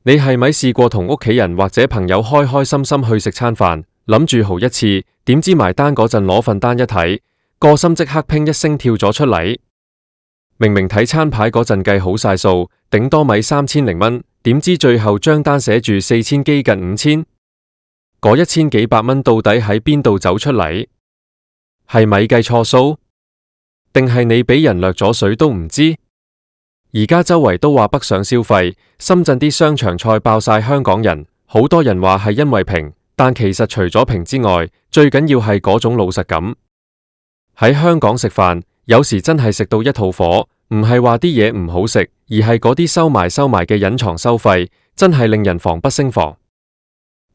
你係咪試過同屋企人或者朋友開開心心去食餐飯，諗住豪一次，點知埋單嗰陣攞份單一睇，個心即刻砰一聲跳咗出嚟。明明睇餐牌嗰陣計好晒數，頂多咪3000零蚊，點知最後張單寫住4000幾近5000，嗰1000幾百蚊到底喺邊度走出嚟？係咪計錯數？定係你俾人掠咗水都唔知？而家周圍都話北上消費，深圳啲商場菜爆晒香港人，好多人話係因為平，但其實除咗平之外，最緊要係嗰種老實感。喺香港食飯，有時真係食到一肚火，唔係話啲嘢唔好食，而係嗰啲收埋嘅隱藏收費，真係令人防不勝防。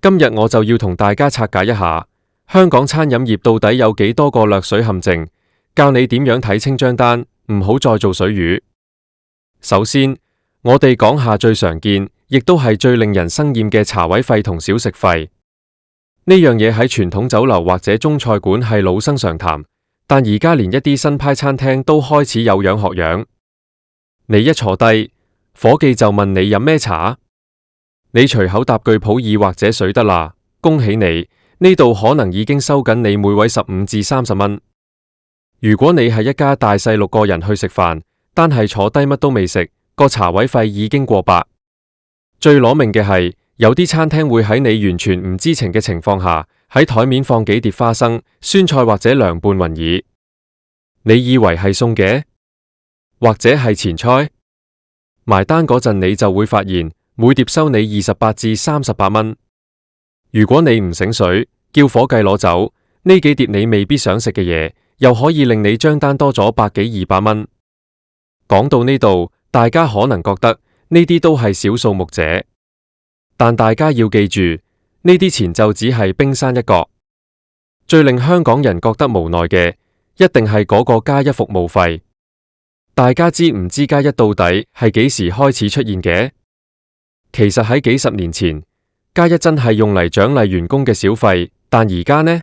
今日我就要同大家拆解一下，香港餐飲業到底有幾多個掠水陷阱，教你點樣睇清張單，唔好再做水魚。首先，我哋講下最常見，亦都係最令人生厭嘅茶位費同小食費。呢樣嘢喺傳統酒樓或者中菜館係老生常談，但而家連一啲新派餐廳都開始有樣學樣。你一坐低，伙計就問你飲咩茶，你隨口答句普洱或者水得啦，恭喜你，呢度可能已經收緊你每位15至30蚊。如果你係一家大細6個人去食飯，單係坐低乜都未食，個茶位費已經過百。最攞命嘅係，有啲餐廳會喺你完全唔知情嘅情況下，喺台面放幾碟花生、酸菜或者涼拌雲耳。你以為係餸嘅，或者係前菜？埋單嗰陣你就會發現，每碟收你28至38蚊。如果你唔醒水，叫伙計攞走，呢幾碟你未必想食嘅嘢，又可以令你張單多咗100幾200蚊。講到呢度，大家可能覺得呢啲都係小數目者，但大家要記住，呢啲錢就只係冰山一角。最令香港人覺得無奈嘅，一定係嗰個加一服務費。大家知唔知加一到底係幾時開始出現嘅？其實喺幾十年前，加一真係用嚟獎勵員工嘅小費，但而家呢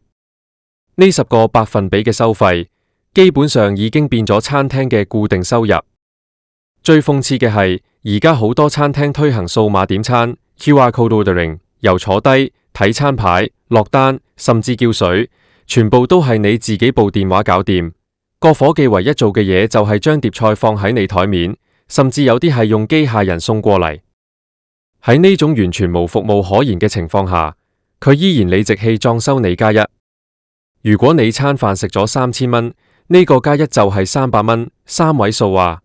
，10個百分比嘅收費，基本上已經變咗餐廳嘅固定收入。最諷刺嘅係，而家好多餐廳推行數碼點餐 QR Code Ordering， 由坐低睇餐牌、落單，甚至叫水，全部都係你自己部電話搞掂。個伙計唯一做嘅嘢就係將碟菜放喺你台面，甚至有啲係用機械人送過嚟。喺呢種完全無服務可言嘅情況下，佢依然理直氣壯收你加一。如果你餐飯食咗3000蚊，呢個加一就係300蚊，3位數啊！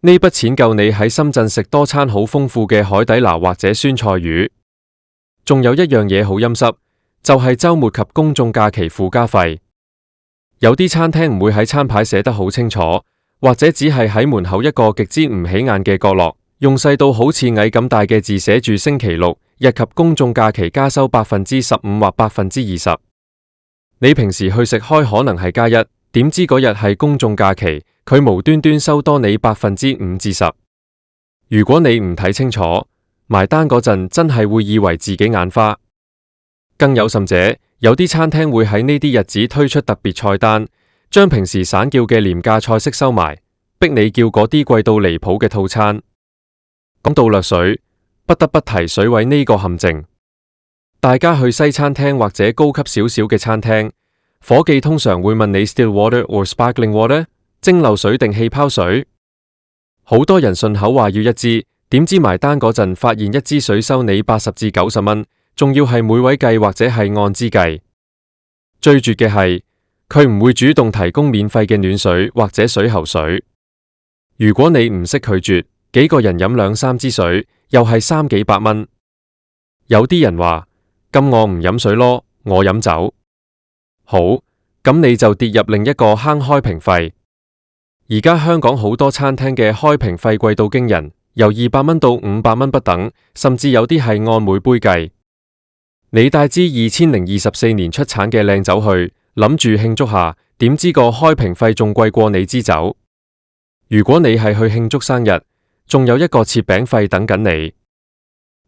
呢筆錢夠你喺深圳食多餐好豐富嘅海底撈或者酸菜魚。仲有一樣嘢好陰濕，就係週末及公眾假期附加費。有啲餐廳唔會喺餐牌寫得好清楚，或者只係喺門口一個極之唔起眼嘅角落，用細到好似蟻咁大嘅字寫住星期六日及公眾假期加收15%或20%。你平時去食開可能係加一，點知嗰日係公眾假期，佢無端端收多你5%至10%。如果你唔睇清楚，埋單嗰陣真係會以為自己眼花。更有甚者，有啲餐廳會喺呢啲日子推出特別菜單，將平時散叫嘅廉價菜式收埋，逼你叫嗰啲貴到離譜嘅套餐。講到掠水，不得不提水位呢個陷阱。大家去西餐廳或者高級少少嘅餐廳，伙計通常會問你 still water or sparkling water， 蒸餾水定氣泡水。好多人順口話要一支，點知埋單嗰陣發現一支水收你80至90蚊，仲要係每位計或者係按支計。最絕嘅係，佢唔會主動提供免費嘅暖水或者水喉水。如果你唔識拒絕，幾個人飲2-3支水，又係3幾百蚊。有啲人話，咁我唔飲水咯，我飲酒。好，咁你就跌入另一個坑開瓶費。而家香港好多餐廳嘅開瓶費貴到驚人，由200蚊到500蚊不等，甚至有啲係按每杯計。你帶支2024年出產嘅靚酒去，諗住慶祝下，點知個開瓶費仲貴過你支酒。如果你係去慶祝生日，仲有一個切餅費等緊你。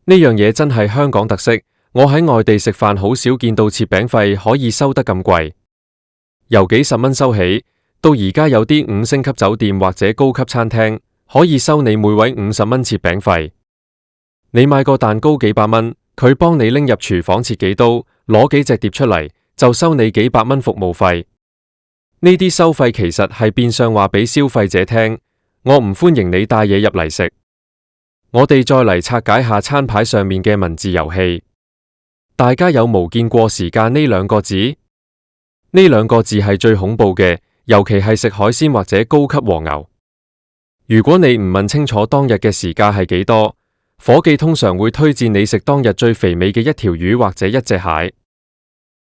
呢樣嘢真係香港特色，我喺外地食飯好少見到切餅費可以收得咁貴，由幾十蚊收起，到而家有啲5星級酒店或者高級餐廳可以收你每位50蚊切餅費。你買個蛋糕幾百蚊，佢幫你拎入廚房切幾刀，攞幾隻碟出嚟，就收你幾百蚊服務費。呢啲收費其實係變相話俾消費者聽，我唔歡迎你帶嘢入嚟食。我哋再嚟拆解下餐牌上面嘅文字遊戲。大家有冇見過時間呢兩個字？呢兩個字係最恐怖嘅，尤其係食海鮮或者高級和牛。如果你唔問清楚當日嘅時價係幾多，伙計通常會推薦你食當日最肥美嘅一條魚或者一隻蟹。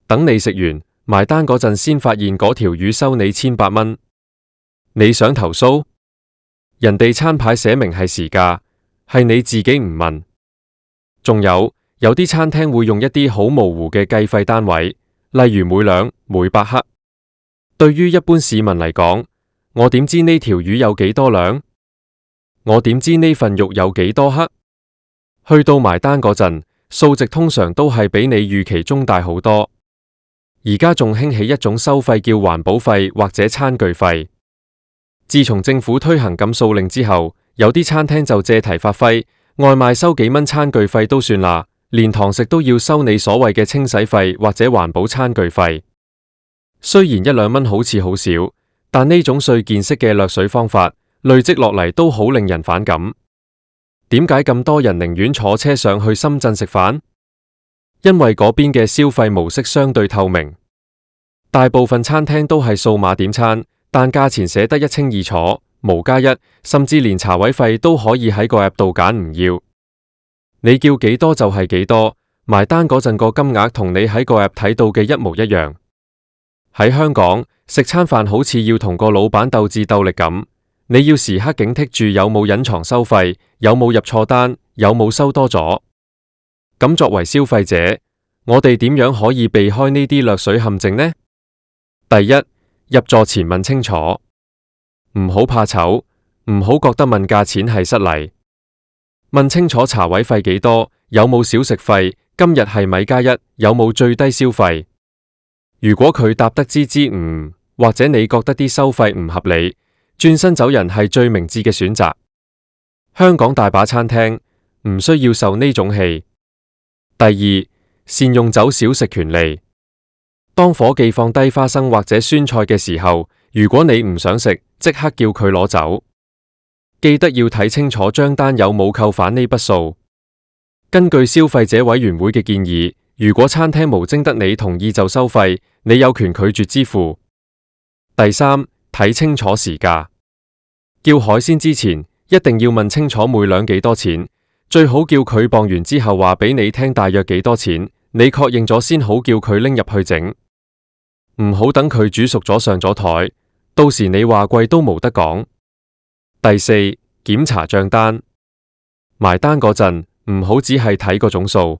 等你食完埋單嗰陣，先發現嗰條魚收你1800蚊。你想投訴？人哋餐牌寫明係時價，係你自己唔問。仲有啲餐廳會用一啲好模糊嘅計費單位，例如每兩、每百克。對於一般市民嚟講，我點知呢條魚有幾多兩？我點知呢份肉有幾多克？去到埋單嗰陣，數值通常都係比你預期中大好多。而家仲興起一種收費叫環保費或者餐具費。自從政府推行禁塑令之後，有啲餐廳就借題發揮，外賣收幾蚊餐具費都算啦，連堂食都要收你所謂嘅清洗費或者環保餐具費。雖然1-2蚊好似好少，但呢種碎件式嘅掠水方法累積落嚟都好令人反感。點解咁多人寧願坐車上去深圳食飯？因為嗰邊嘅消費模式相對透明，大部分餐廳都係數碼點餐，但價錢寫得一清二楚，無加一，甚至連茶位費都可以喺個 app 度揀唔要。你叫幾多就係幾多，埋單嗰陣個金額同你喺個 app 睇到嘅一模一樣。喺香港食餐飯好似要同個老闆鬥智鬥力咁，你要時刻警惕住有冇隱藏收費，有冇入錯單，有冇收多咗。咁作為消費者，我哋點樣可以避開呢啲掠水陷阱呢？第一，入座前問清楚，唔好怕醜，唔好覺得問價錢係失禮。問清楚茶位費幾多，有冇小食費，今日係米加一，有冇最低消費。如果佢答得支支吾，或者你覺得啲收費唔合理，轉身走人係最明智嘅選擇。香港大把餐廳，唔需要受呢種氣。第二，善用走小食權利。當伙計放低花生或者酸菜嘅時候，如果你唔想食，即刻叫佢攞走。記得要睇清楚張單有冇扣返呢筆數。根據消費者委員會嘅建議，如果餐廳無徵得你同意就收費，你有權拒絕支付。第三，睇清楚時價。叫海鮮之前，一定要問清楚每兩幾多錢。最好叫佢磅完之後話俾你聽大約幾多錢，你確認咗先好叫佢拎入去整，唔好等佢煮熟咗上咗台，到時你話貴都冇得講。第四，檢查賬單。埋單嗰陣唔好只係睇個總數，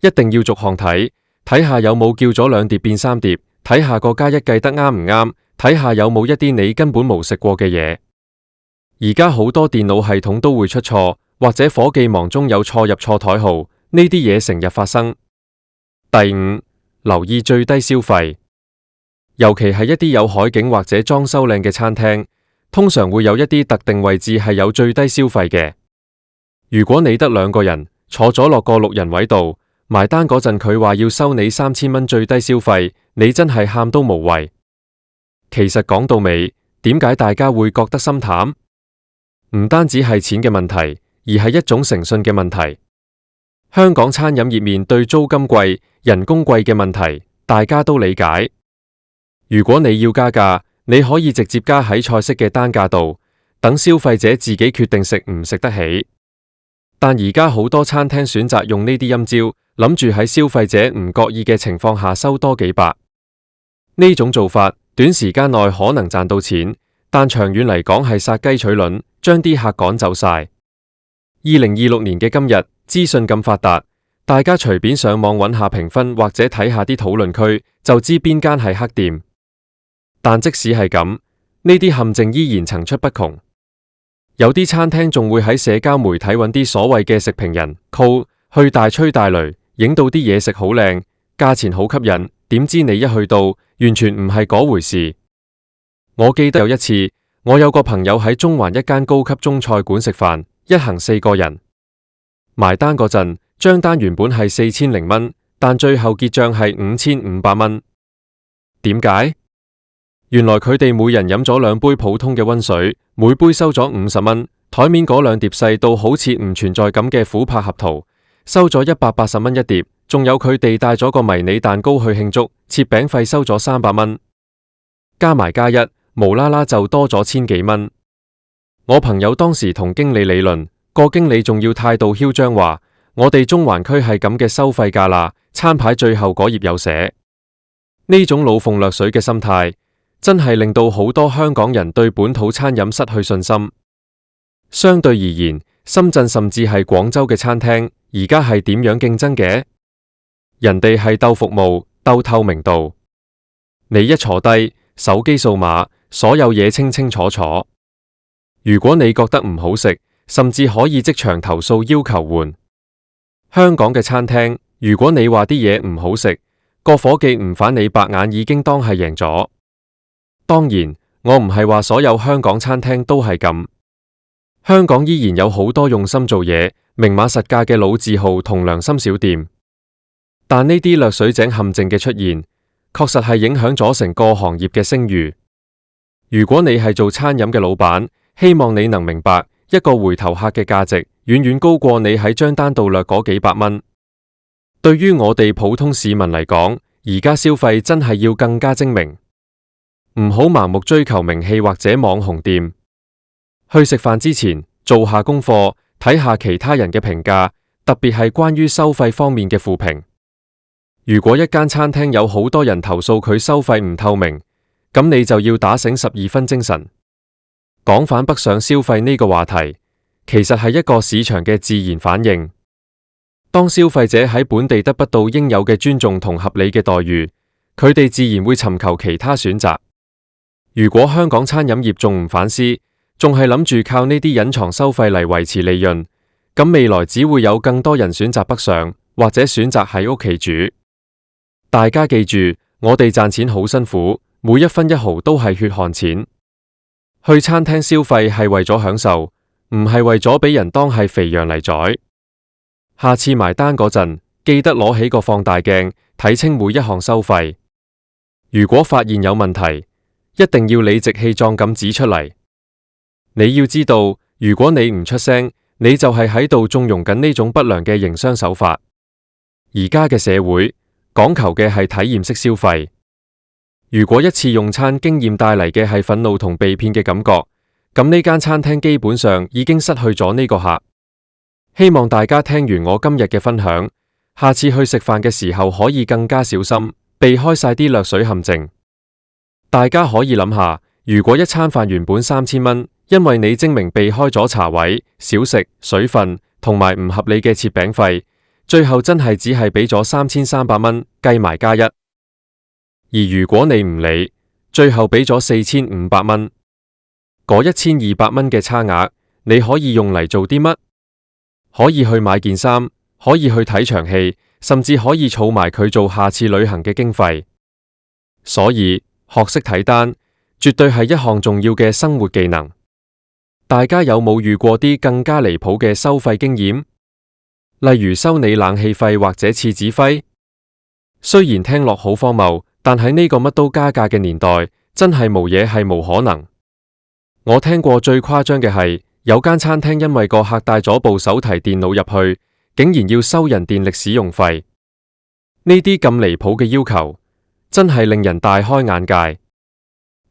一定要逐項睇，睇下有冇叫咗2碟變3碟，睇下個加一計得啱唔啱，睇下有冇一啲你根本冇食過嘅嘢。而家好多電腦系統都會出錯，或者伙計忙中有錯入錯台號，呢啲嘢成日發生。第五，留意最低消費，尤其係一啲有海景或者裝修靚嘅餐廳，通常會有一啲特定位置係有最低消費嘅。如果你得2個人坐咗落個6人位度，埋單嗰陣佢話要收你3000蚊最低消費，你真係喊都無謂。其實講到尾，點解大家會覺得心淡？唔單止係錢嘅問題，而係一種誠信嘅問題。香港餐飲業面對租金貴、人工貴嘅問題，大家都理解。如果你要加價，你可以直接加喺菜式嘅單價度，等消費者自己決定食唔食得起。但而家好多餐廳選擇用呢啲陰招，諗住喺消費者唔覺意嘅情況下收多幾百。呢種做法，短時間內可能賺到錢，但長遠嚟講係殺雞取卵，將啲客趕走晒。2026年嘅今日，資訊咁發達，大家隨便上網揾下評分或者睇下啲討論區，就知邊間係黑店。但即使係咁，呢啲陷阱依然層出不窮。有啲餐廳仲會喺社交媒體揾啲所謂嘅食評人 call 去大吹大擂，影到啲嘢食好靚，價錢好吸引，點知你一去到，完全唔係嗰回事。我記得有一次，我有個朋友喺中環一間高級中菜館食飯，一行4個人。埋單嗰陣，張單原本係4000蚊，但最後結賬係5500蚊。點解？原來佢哋每人飲咗2杯普通嘅溫水，每杯收咗50蚊。台面嗰2碟細到好似唔存在咁嘅琥珀合桃，收咗180蚊一碟。仲有佢哋帶咗個迷你蛋糕去慶祝，切餅費收咗300蚊，加埋加一，無啦啦就多咗1000幾蚊。我朋友當時同經理理論，個經理仲要態度囂張話：我哋中環區係咁嘅收費價啦，餐牌最後嗰頁有寫。呢種老奉掠水嘅心態，真係令到好多香港人對本土餐飲失去信心。相對而言，深圳甚至係廣州嘅餐廳，而家係點樣競爭嘅？人哋係鬥服務、鬥透明度。你一坐低，手機掃碼，所有嘢清清楚楚。如果你覺得唔好食，甚至可以即場投訴要求換。香港嘅餐廳，如果你話啲嘢唔好食，個伙計唔反你白眼已經當係贏咗。當然，我唔係話所有香港餐廳都係咁。香港依然有好多用心做嘢、明碼實價嘅老字號同良心小店。但呢啲掠水井陷阱嘅出現，確實係影響咗成個行業嘅聲譽。如果你係做餐飲嘅老闆，希望你能明白，一個回頭客嘅價值遠遠高過你喺張單度掠嗰幾百蚊。對於我哋普通市民嚟講，而家消費真係要更加精明，唔好盲目追求名氣或者網紅店。去食飯之前做下功課，睇下其他人嘅評價，特別係關於收費方面嘅負評。如果一間餐廳有好多人投訴佢收費唔透明，咁你就要打醒12分精神。講返北上消費呢個話題，其實係一個市場嘅自然反應。當消費者喺本地得不到應有嘅尊重同合理嘅待遇，佢哋自然會尋求其他選擇。如果香港餐飲業仲唔反思，仲係諗住靠呢啲隱藏收費嚟維持利潤，咁未來只會有更多人選擇北上，或者選擇喺屋企煮。大家記住，我哋賺錢好辛苦，每一分一毫都係血汗錢。去餐廳消費係為咗享受，唔係為咗俾人當係肥羊嚟宰。下次埋單嗰陣，記得攞起個放大鏡，睇清每一項收費。如果發現有問題，一定要理直氣壯咁指出嚟。你要知道，如果你唔出聲，你就係喺度縱容緊呢種不良嘅營商手法。而家嘅社會講求嘅係體驗式消費。如果一次用餐經驗帶嚟嘅係憤怒同被騙嘅感覺，咁呢間餐廳基本上已經失去咗呢個客。希望大家聽完我今日嘅分享，下次去食飯嘅時候可以更加小心，避開晒啲掠水陷阱。大家可以諗下，如果一餐飯原本3000蚊，因為你精明避開咗茶位、小食、水分同埋唔合理嘅切餅費，最後真係只係俾咗3300蚊，計埋加一。而如果你唔理，最後俾咗4500蚊，嗰1200蚊嘅差額，你可以用嚟做啲乜？可以去買件衫，可以去睇場戲，甚至可以儲埋佢做下次旅行嘅經費。所以學識睇單，絕對係一項重要嘅生活技能。大家有冇遇過啲更加離譜嘅收費經驗？例如收你冷氣費或者廁紙費？雖然聽落好荒謬，但喺呢個乜都加價嘅年代，真係無嘢係無可能。我聽過最誇張嘅係，有間餐廳因為個客帶咗部手提電腦入去，竟然要收人電力使用費。呢啲咁離譜嘅要求，真係令人大開眼界。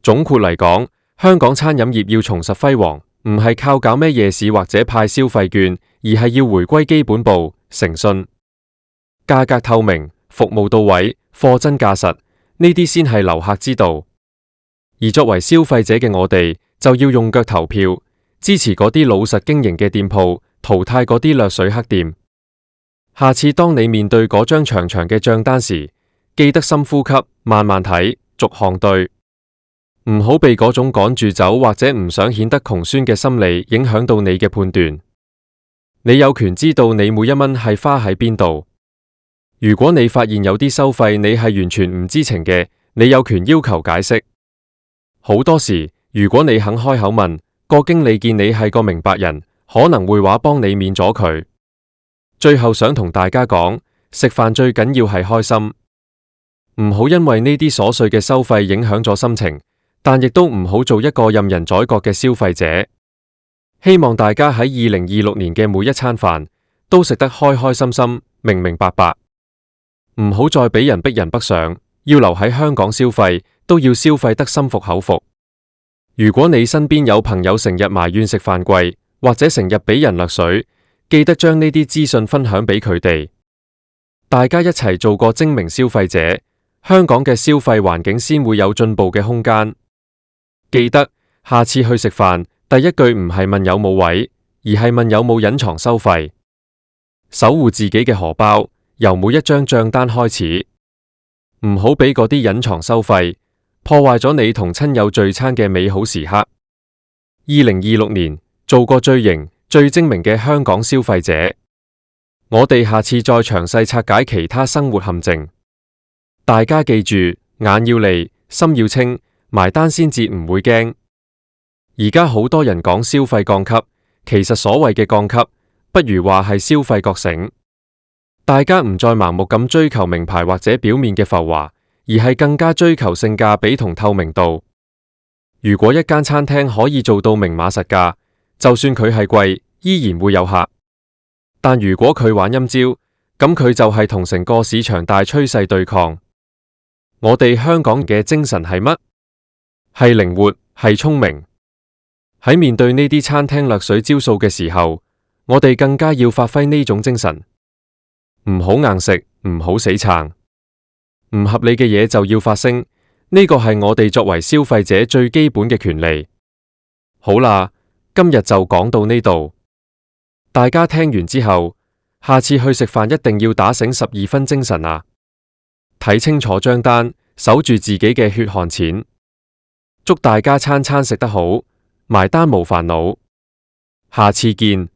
總括嚟講，香港餐飲業要重拾輝煌，唔係靠搞咩夜市或者派消費券，而係要回歸基本步，誠信、價格透明、服務到位、貨真價實，呢啲先係留客之道。而作為消費者嘅我哋，就要用腳投票，支持嗰啲老實經營嘅店鋪，淘汰嗰啲掠水黑店。下次當你面對嗰張長長嘅賬單時，記得深呼吸，慢慢睇，逐項對，唔好被嗰種趕住走或者唔想顯得窮酸嘅心理影響到你嘅判斷。你有權知道你每一蚊係花喺邊度。如果你發現有啲收費你係完全唔知情嘅，你有權要求解釋。好多時，如果你肯開口問，個經理見你係個明白人，可能會話幫你免咗佢。最後想同大家講，食飯最緊要係開心，唔好因為呢啲瑣碎嘅收費影響咗心情，但亦都唔好做一個任人宰割嘅消費者。希望大家喺2026年嘅每一餐飯都食得開開心心、明明白白，唔好再俾人逼人北上，要留喺香港消費都要消費得心服口服。如果你身邊有朋友成日埋怨食飯貴，或者成日俾人掠水，記得將呢啲資訊分享俾佢哋，大家一齊做個精明消費者，香港嘅消費環境先會有進步嘅空間。記得下次去食飯，第一句唔係問有冇位，而係問有冇隱藏收費。守護自己嘅荷包，由每一張賬單開始，唔好俾嗰啲隱藏收費破壞咗你同親友聚餐嘅美好時刻。2026年，做個最型、最精明嘅香港消費者。我哋下次再詳細拆解其他生活陷阱。大家記住，眼要利，心要清，埋單先至唔會驚。而家好多人講消費降級，其實所謂嘅降級，不如話係消費覺醒。大家唔再盲目咁追求名牌或者表面嘅浮華，而係更加追求性價比同透明度。如果一間餐廳可以做到明碼實價，就算佢係貴，依然會有客。但如果佢玩陰招，咁佢就係同成個市場大趨勢對抗。我哋香港嘅精神係乜？係靈活，係聰明。喺面對呢啲餐廳掠水招數嘅時候，我哋更加要發揮呢種精神。唔好硬食，唔好死撐，唔合理嘅嘢就要發聲，呢個係我哋作為消費者最基本嘅權利。好啦，今日就講到呢度，大家聽完之後，下次去食飯一定要打醒12分精神啊！睇清楚張單，守住自己嘅血汗錢。祝大家餐餐食得好，埋單無煩惱。下次見。